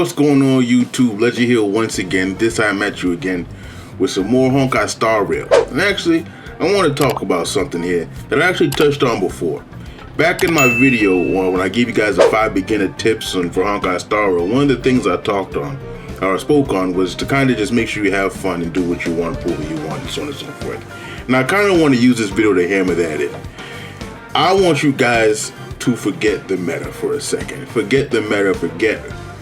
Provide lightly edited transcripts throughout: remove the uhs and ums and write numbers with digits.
What's going on YouTube? Legend here once again. This time at you again with some more Honkai Star Rail. And actually, I want to talk about something here that I actually touched on before. Back in my video when I gave you guys the 5 beginner tips for Honkai Star Rail, one of the things I talked on, or spoke on, was to kind of just make sure you have fun and do what you want, pull who you want, and so on and so forth. And I kind of want to use this video to hammer that in. I want you guys to forget the meta for a second. Forget the meta,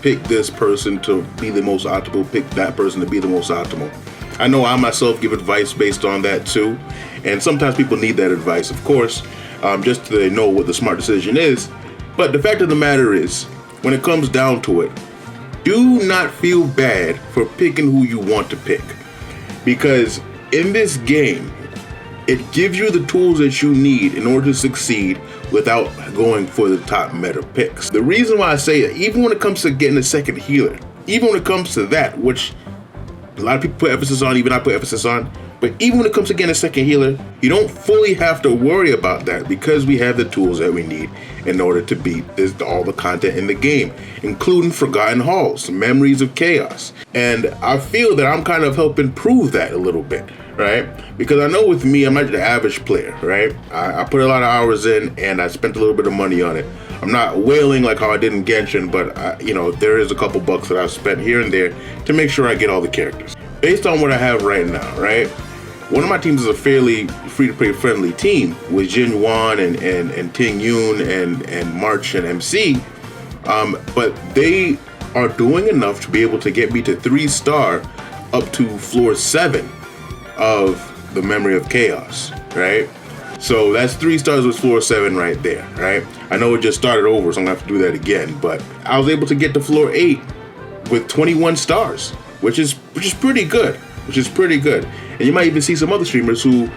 pick this person to be the most optimal, pick that person to be the most optimal. I know I myself give advice based on that too, and sometimes people need that advice, of course, just to know what the smart decision is. But the fact of the matter is, when it comes down to it, do not feel bad for picking who you want to pick, because in this game, it gives you the tools that you need in order to succeed without going for the top meta picks. The reason why I say it, even when it comes to getting a second healer, even when it comes to that, which a lot of people put emphasis on, even I put emphasis on, but even when it comes to getting a second healer, you don't fully have to worry about that because we have the tools that we need in order to beat all the content in the game, including Forgotten Halls, Memories of Chaos. And I feel that I'm kind of helping prove that a little bit, right? Because I know with me, I'm not the average player, right? I put a lot of hours in and I spent a little bit of money on it. I'm not wailing like how I did in Genshin, but there is a couple bucks that I've spent here and there to make sure I get all the characters. Based on what I have right now, right? One of my teams is a fairly free-to-play friendly team with Jin Yuan and Ting Yun and March and MC, but they are doing enough to be able to get me to 3-star up to floor 7 of the Memory of Chaos, right? So that's 3 stars with floor 7 right there, right? I know it just started over, so I'm gonna have to do that again, but I was able to get to floor 8 with 21 stars, which is pretty good. And you might even see some other streamers who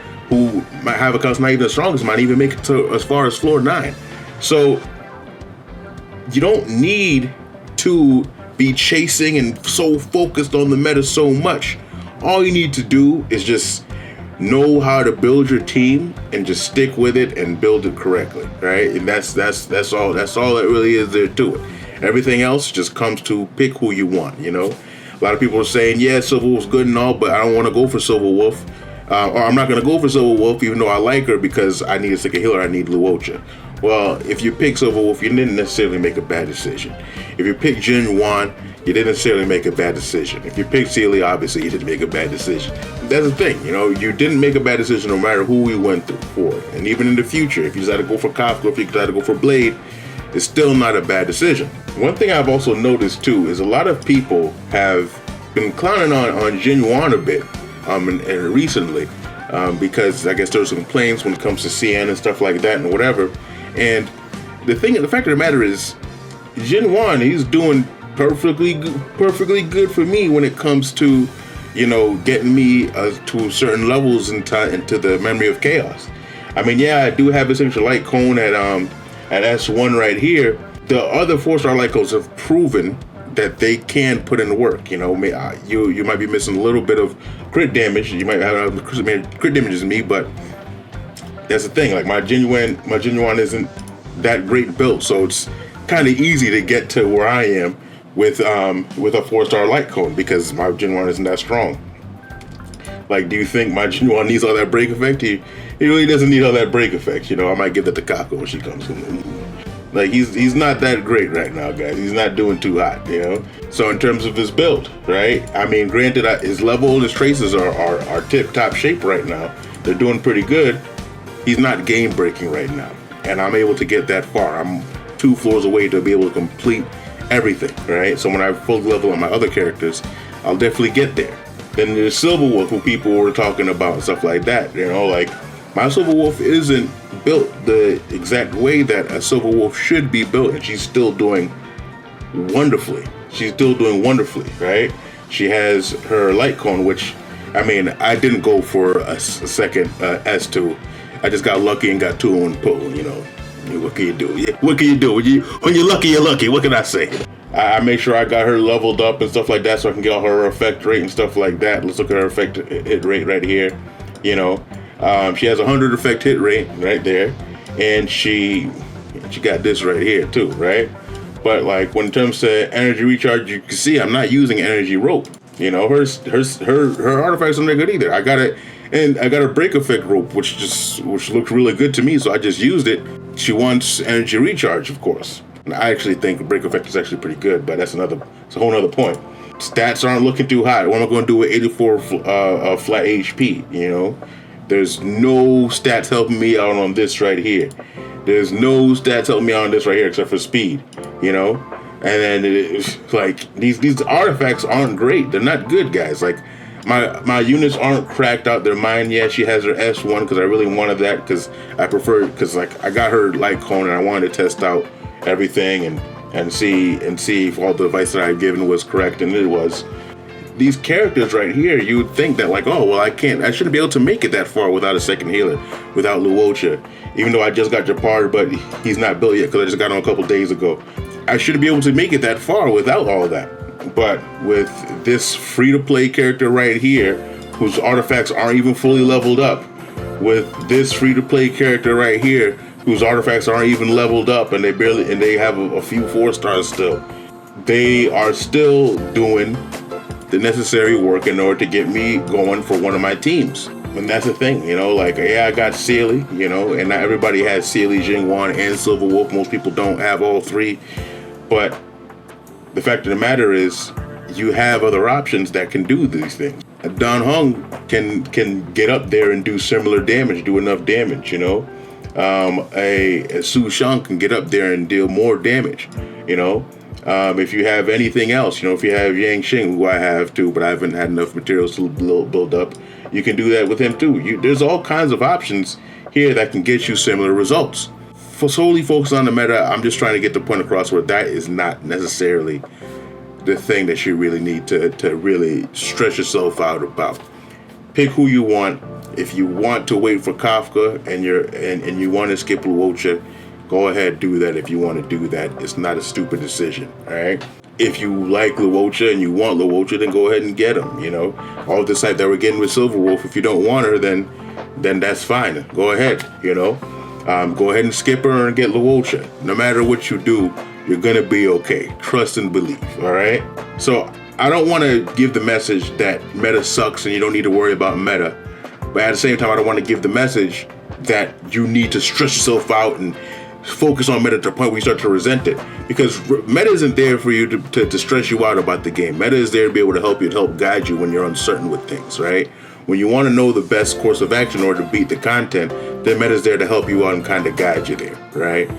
might have accounts not even as strong as mine even make it to as far as floor 9. So you don't need to be chasing and so focused on the meta so much. All you need to do is just know how to build your team and just stick with it and build it correctly, right? And that's all that really is there to it. Everything else just comes to pick who you want, you know? A lot of people are saying, yeah, Silver Wolf's good and all, but I don't want to go for Silver Wolf. Or I'm not going to go for Silver Wolf even though I like her because I need a second healer, I need Luocha. Well, if you pick Silver Wolf, you didn't necessarily make a bad decision. If you pick Jin Yuan, you didn't necessarily make a bad decision. If you pick Celia, obviously you didn't make a bad decision. That's the thing, you didn't make a bad decision no matter who we went through for. And even in the future, if you decide to go for Kafka, if you decide to go for Blade, it's still not a bad decision. One thing I've also noticed too is a lot of people have been clowning on Jin Yuan a bit and recently because I guess there's some complaints when it comes to CN and stuff like that and whatever. And the fact of the matter is, Jin Yuan, he's doing perfectly good for me when it comes to getting me to certain levels into the Memory of Chaos. I mean, yeah, I do have a signature light cone at S1 right here. The other 4-star light cones have proven that they can put in the work. You might be missing a little bit of crit damage. You might have crit damage as me, but that's the thing. Like my Jin Yuan isn't that great built, so it's kind of easy to get to where I am with a 4-star light cone because my Jin Yuan isn't that strong. Like, do you think my Jin Yuan needs all that break effect? He really doesn't need all that break effect. I might give that to Kako when she comes. Like, he's not that great right now, guys. He's not doing too hot, So in terms of his build, right? I mean, granted, his level and his traces are tip-top shape right now. They're doing pretty good. He's not game-breaking right now. And I'm able to get that far. I'm 2 floors away to be able to complete everything, right? So when I fully level on my other characters, I'll definitely get there. Then there's Silver Wolf, who people were talking about and stuff like that. Like, my Silver Wolf isn't built the exact way that a Silver Wolf should be built, and she's still doing wonderfully. Right? She has her light cone, which, I mean, I didn't go for a second S2. I just got lucky and got 2 in pull, What can you do? Yeah, what can you do? When you're lucky, you're lucky. What can I say? I made sure I got her leveled up and stuff like that so I can get all her effect rate and stuff like that. Let's look at her effect hit rate right here. She has 100 effect hit rate right there, and she got this right here too, right? But like when it comes to energy recharge, you can see I'm not using energy rope. You know, her artifacts aren't that good either. I got it, and I got a break effect rope, which looked really good to me, so I just used it. She wants energy recharge, of course. And I actually think break effect is actually pretty good, but it's a whole other point. Stats aren't looking too hot. What am I going to do with 84 flat HP? You know, there's no stats helping me out on this right here. There's no stats helping me out on this right here except for speed. You know, and then it's like these artifacts aren't great. They're not good, guys. Like my units aren't cracked out their mind yet. She has her S1 because I really wanted that because like I got her light cone and I wanted to test out everything and see if all the advice that I had given was correct, and it was. These characters right here, you would think that like, oh well, I shouldn't be able to make it that far without a second healer, without Luocha. Even though I just got Japard, but he's not built yet because I just got him a couple days ago. I shouldn't be able to make it that far without all that. But with this free-to-play character right here, whose artifacts aren't even fully leveled up, with this free-to-play character right here, whose artifacts aren't even leveled up, and they have a few 4-stars still, they are still doing the necessary work in order to get me going for one of my teams. And that's the thing, you know, like, yeah, I got Sealy, you know, and not everybody has Sealy, Jingwan, and Silver Wolf. Most people don't have all three. But the fact of the matter is, you have other options that can do these things. Don Hung can get up there and do similar damage, do enough damage, you know. A Su Shang can get up there and deal more damage, you know. If you have anything else, you know, if you have Yang Xing, who I have too, but I haven't had enough materials to build up, you can do that with him too. There's all kinds of options here that can get you similar results. For solely focus on the meta, I'm just trying to get the point across where that is not necessarily the thing that you really need to really stretch yourself out about. Pick who you want. If you want to wait for Kafka and you want to skip Luocha, go ahead, do that if you want to do that. It's not a stupid decision, all right? If you like Luocha and you want Luocha, then go ahead and get him, you know? All this hype that we're getting with Silver Wolf, if you don't want her, then that's fine. Go ahead, you know? Go ahead and skip her and get Luocha. No matter what you do, you're going to be okay. Trust and believe, all right? So I don't want to give the message that meta sucks and you don't need to worry about meta. But at the same time, I don't want to give the message that you need to stretch yourself out and focus on meta to the point where you start to resent it, because meta isn't there for you to stress you out about the game. Meta is there to be able to help you, to help guide you when you're uncertain with things, right? When you want to know the best course of action in order to beat the content, then meta is there to help you out and kind of guide you there, right?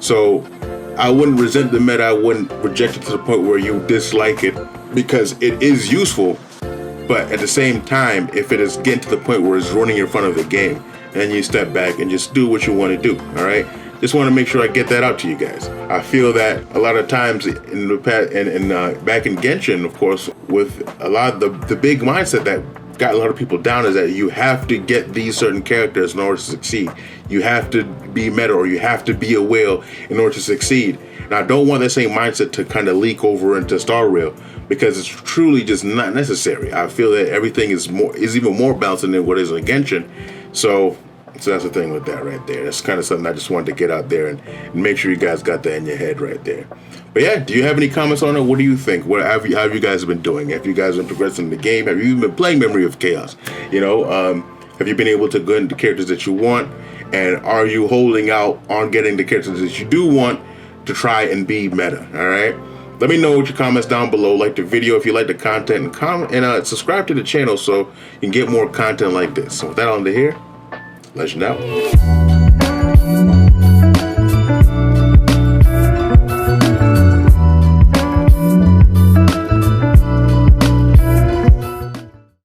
So I wouldn't resent the meta. I wouldn't reject it to the point where you dislike it, because it is useful. But at the same time, if it is getting to the point where it's running in front of the game, then you step back and just do what you want to do, all right? Just want to make sure I get that out to you guys. I feel that a lot of times in the past, and back in Genshin, of course, with a lot of the big mindset that got a lot of people down is that you have to get these certain characters in order to succeed. You have to be meta, or you have to be a whale in order to succeed. And I don't want that same mindset to kind of leak over into Star Rail, because it's truly just not necessary. I feel that everything is even more balanced than what is in Genshin. So that's the thing with that right there. That's kind of something I just wanted to get out there and make sure you guys got that in your head right there. But yeah, do you have any comments on it? What do you think? How have you guys been doing? Have you guys been progressing in the game? Have you even been playing Memory of Chaos? You know, have you been able to get into characters that you want? And are you holding out on getting the characters that you do want to try and be meta? All right. Let me know with your comments down below. Like the video if you like the content, and comment and subscribe to the channel so you can get more content like this. So with that on to here, Legend out.